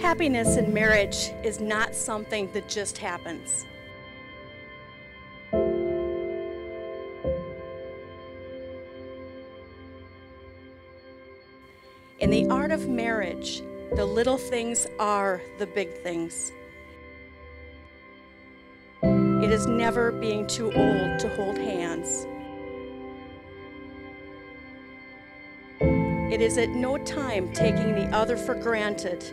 Happiness in marriage is not something that just happens. In the art of marriage, the little things are the big things. It is never being too old to hold hands. It is at no time taking the other for granted.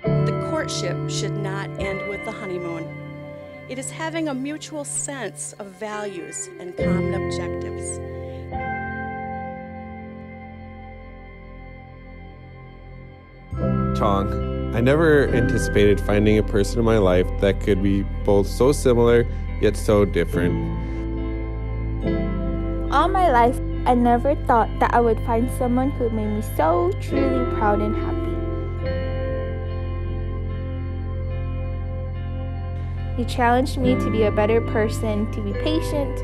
The courtship should not end with the honeymoon. It is having a mutual sense of values and common objectives. Chong, I never anticipated finding a person in my life that could be both so similar yet so different. All my life, I never thought that I would find someone who made me so truly proud and happy. You challenged me to be a better person, to be patient,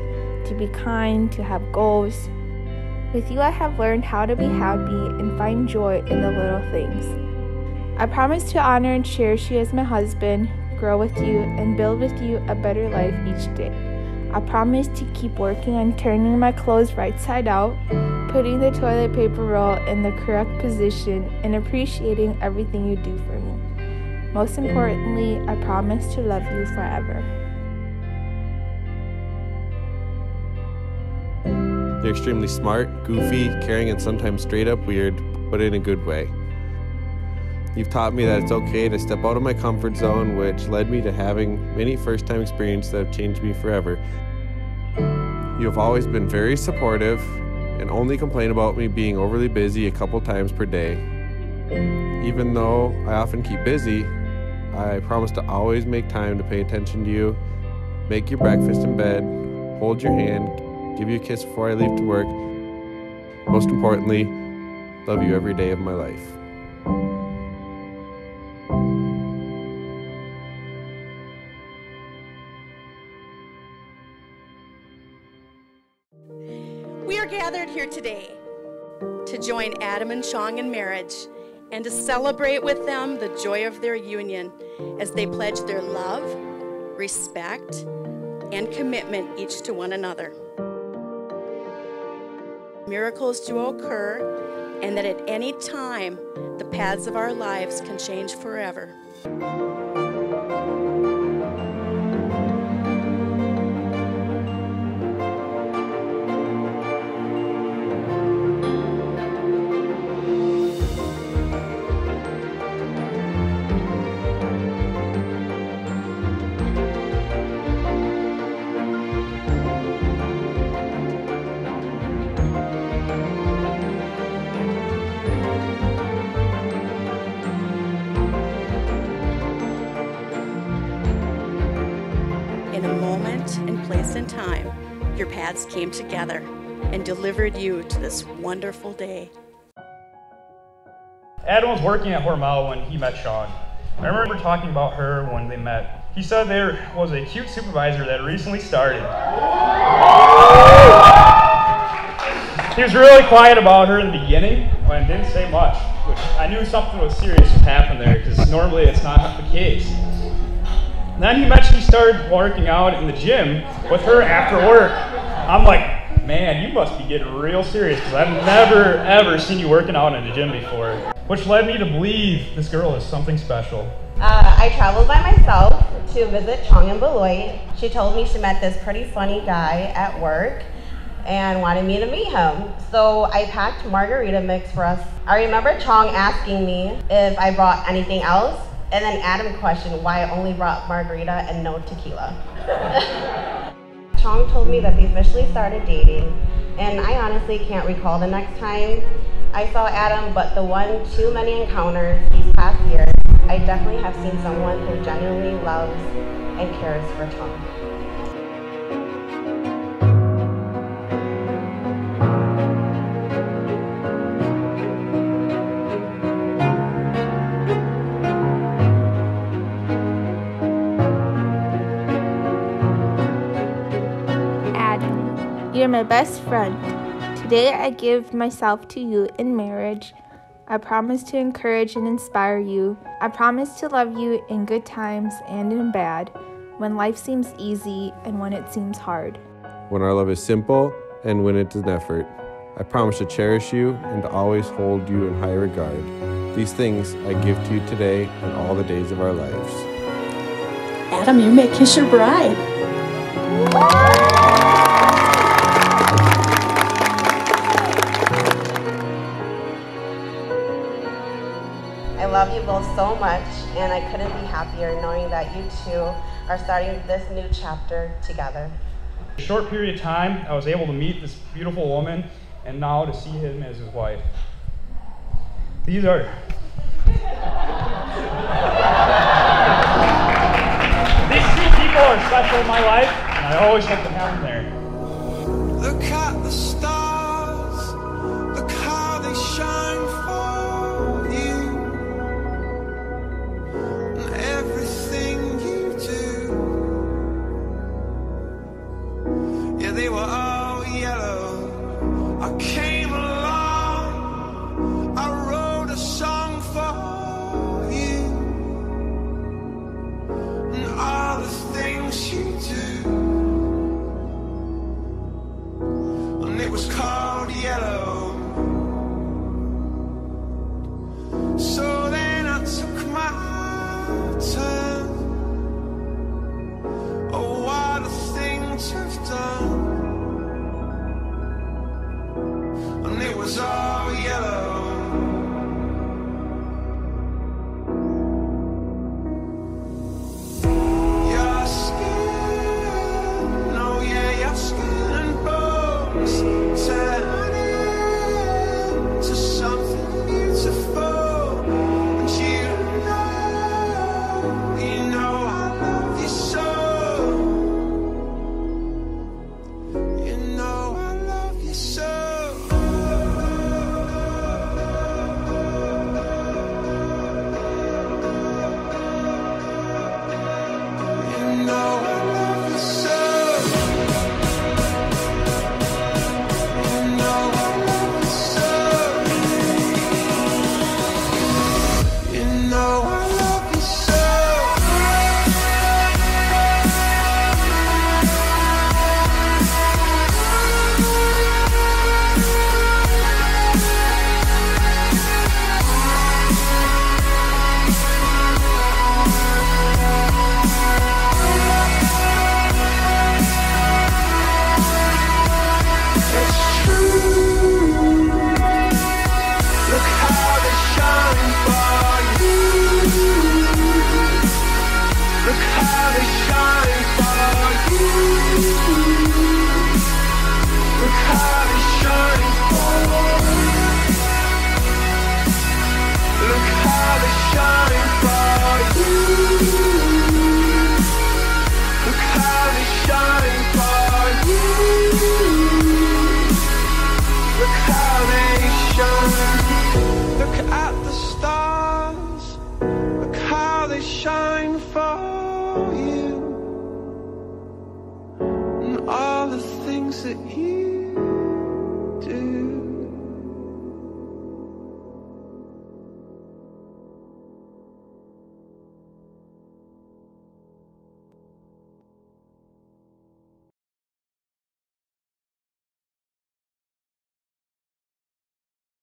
to be kind, to have goals. With you, I have learned how to be happy and find joy in the little things. I promise to honor and cherish you as my husband, grow with you, and build with you a better life each day. I promise to keep working on turning my clothes right side out, putting the toilet paper roll in the correct position, and appreciating everything you do for me. Most importantly, I promise to love you forever. You're extremely smart, goofy, caring, and sometimes straight up weird, but in a good way. You've taught me that it's okay to step out of my comfort zone, which led me to having many first-time experiences that have changed me forever. You have always been very supportive and only complain about me being overly busy a couple times per day. Even though I often keep busy, I promise to always make time to pay attention to you, make your breakfast in bed, hold your hand, give you a kiss before I leave to work. Most importantly, love you every day of my life. We are gathered here today to join Adam and Chong in marriage and to celebrate with them the joy of their union as they pledge their love, respect, and commitment each to one another. Miracles do occur, and that at any time the paths of our lives can change forever. In a moment and place and time, your paths came together and delivered you to this wonderful day. Adam was working at Hormel when he met Chong. I remember talking about her when they met. He said there was a cute supervisor that recently started. He was really quiet about her in the beginning and didn't say much, which I knew something was serious would happen there because normally it's not the case. And then he mentioned he started working out in the gym with her after work. I'm like, man, you must be getting real serious because I've never ever seen you working out in the gym before. Which led me to believe this girl is something special. I traveled by myself to visit Chong in Beloit. She told me she met this pretty funny guy at work and wanted me to meet him. So I packed margarita mix for us. I remember Chong asking me if I brought anything else, and then Adam questioned why I only brought margarita and no tequila. Chong told me that they officially started dating, and I honestly can't recall the next time I saw Adam, but the one too many encounters these past years, I definitely have seen someone who genuinely loves and cares for Chong. You're my best friend. Today I give myself to you in marriage. I promise to encourage and inspire you. I promise to love you in good times and in bad, when life seems easy and when it seems hard. When our love is simple and when it's an effort. I promise to cherish you and to always hold you in high regard. These things I give to you today and all the days of our lives. Adam, you may kiss your bride. I love you both so much, and I couldn't be happier knowing that you two are starting this new chapter together. In a short period of time, I was able to meet this beautiful woman, and now to see him as his wife. These are... These two people are special in my life, and I always hope to have them there. Look at the stars, look how they shine for you, and everything you do. Yeah, they were all yellow. I came along, I wrote a song for you, and all the things you do. And it was called yellow. So then I took my turn. Oh, what a thing to have done. And it was all yellow.